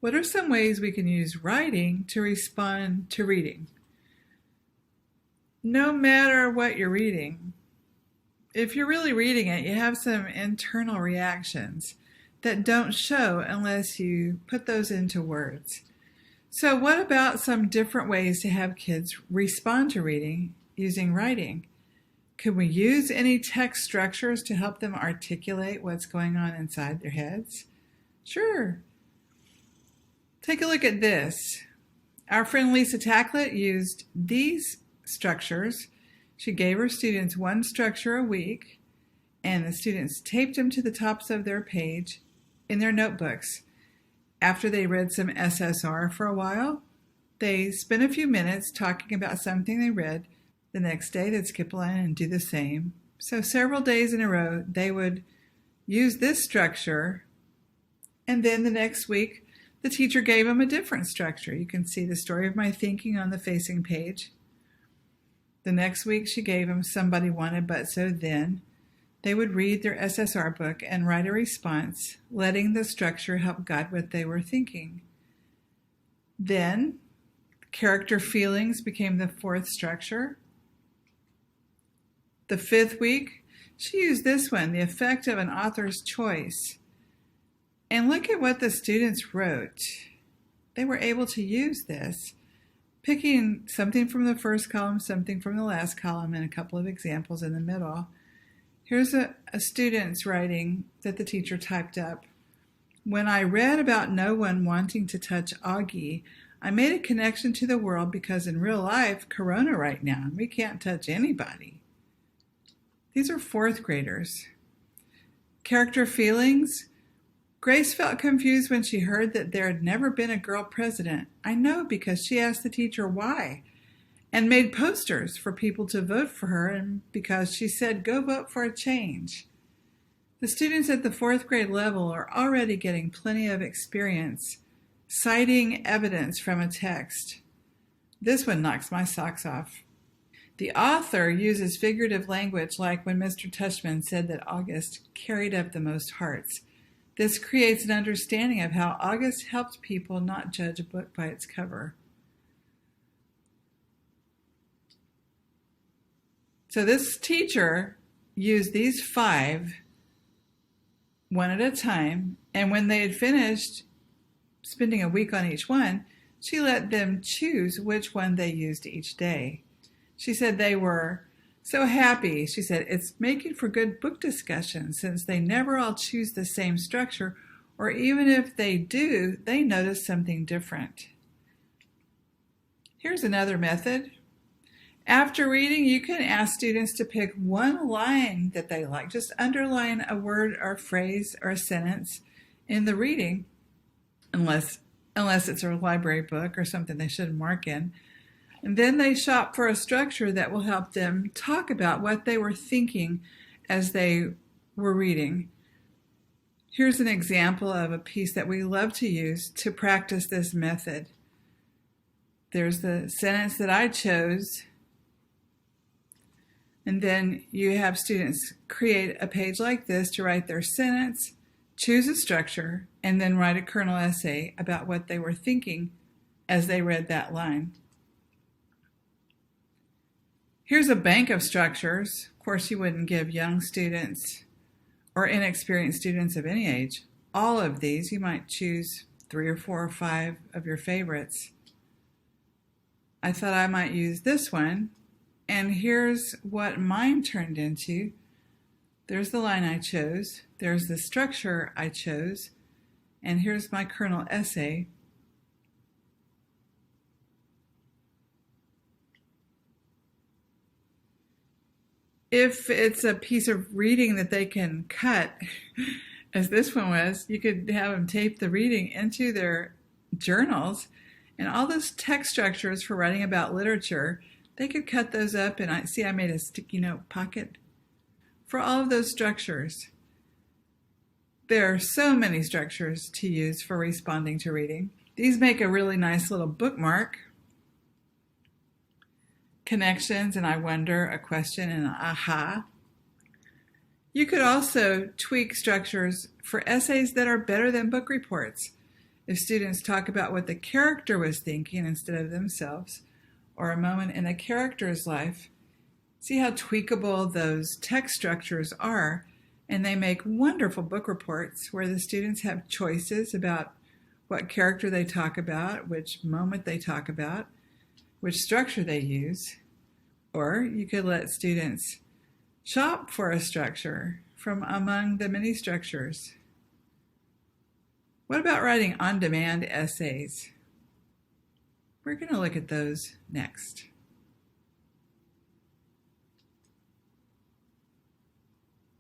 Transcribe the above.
What are some ways we can use writing to respond to reading? No matter what you're reading, if you're really reading it, you have some internal reactions that don't show unless you put those into words. So what about some different ways to have kids respond to reading using writing? Could we use any text structures to help them articulate what's going on inside their heads? Sure. Take a look at this. Our friend Lisa Taclet used these structures. She gave her students one structure a week, and the students taped them to the tops of their page in their notebooks. After they read some SSR for a while, they spent a few minutes talking about something they read. The next day, they'd skip a line and do the same. So several days in a row, they would use this structure, and then the next week, the teacher gave them a different structure. You can see the story of my thinking on the facing page. The next week, she gave them Somebody Wanted But So Then. They would read their SSR book and write a response, letting the structure help guide what they were thinking. Then, character feelings became the fourth structure. The fifth week, she used this one, the effect of an author's choice. And look at what the students wrote. They were able to use this, picking something from the first column, something from the last column, and a couple of examples in the middle. Here's a student's writing that the teacher typed up. When I read about no one wanting to touch Augie, I made a connection to the world because in real life, Corona right now, and we can't touch anybody. These are fourth graders. Character feelings. Grace felt confused when she heard that there had never been a girl president. I know because she asked the teacher why and made posters for people to vote for her and because she said, go vote for a change. The students at the fourth grade level are already getting plenty of experience citing evidence from a text. This one knocks my socks off. The author uses figurative language like when Mr. Tushman said that August carried up the most hearts. This creates an understanding of how August helped people not judge a book by its cover. So this teacher used these 5 one at a time, and when they had finished spending a week on each one, she let them choose which one they used each day. She said they were so happy. She said it's making for good book discussion since they never all choose the same structure, or even if they do, they notice something different. Here's another method. After reading, you can ask students to pick one line that they like. Just underline a word or phrase or a sentence in the reading, unless it's a library book or something they should mark in. And then they shop for a structure that will help them talk about what they were thinking as they were reading. Here's an example of a piece that we love to use to practice this method. There's the sentence that I chose. And then you have students create a page like this to write their sentence, choose a structure, and then write a kernel essay about what they were thinking as they read that line. Here's a bank of structures. Of course, you wouldn't give young students or inexperienced students of any age all of these. You might choose 3 or 4 or 5 of your favorites. I thought I might use this one, and here's what mine turned into. There's the line I chose, there's the structure I chose, and here's my kernel essay. If it's a piece of reading that they can cut, as this one was, you could have them tape the reading into their journals, and all those text structures for writing about literature, they could cut those up, and I made a sticky note pocket for all of those structures. There are so many structures to use for responding to reading. These make a really nice little bookmark. Connections, and I wonder, a question, and an aha. You could also tweak structures for essays that are better than book reports. If students talk about what the character was thinking instead of themselves, or a moment in a character's life, see how tweakable those text structures are, and they make wonderful book reports where the students have choices about what character they talk about, which moment they talk about, which structure they use. Or you could let students shop for a structure from among the many structures. What about writing on-demand essays? We're going to look at those next.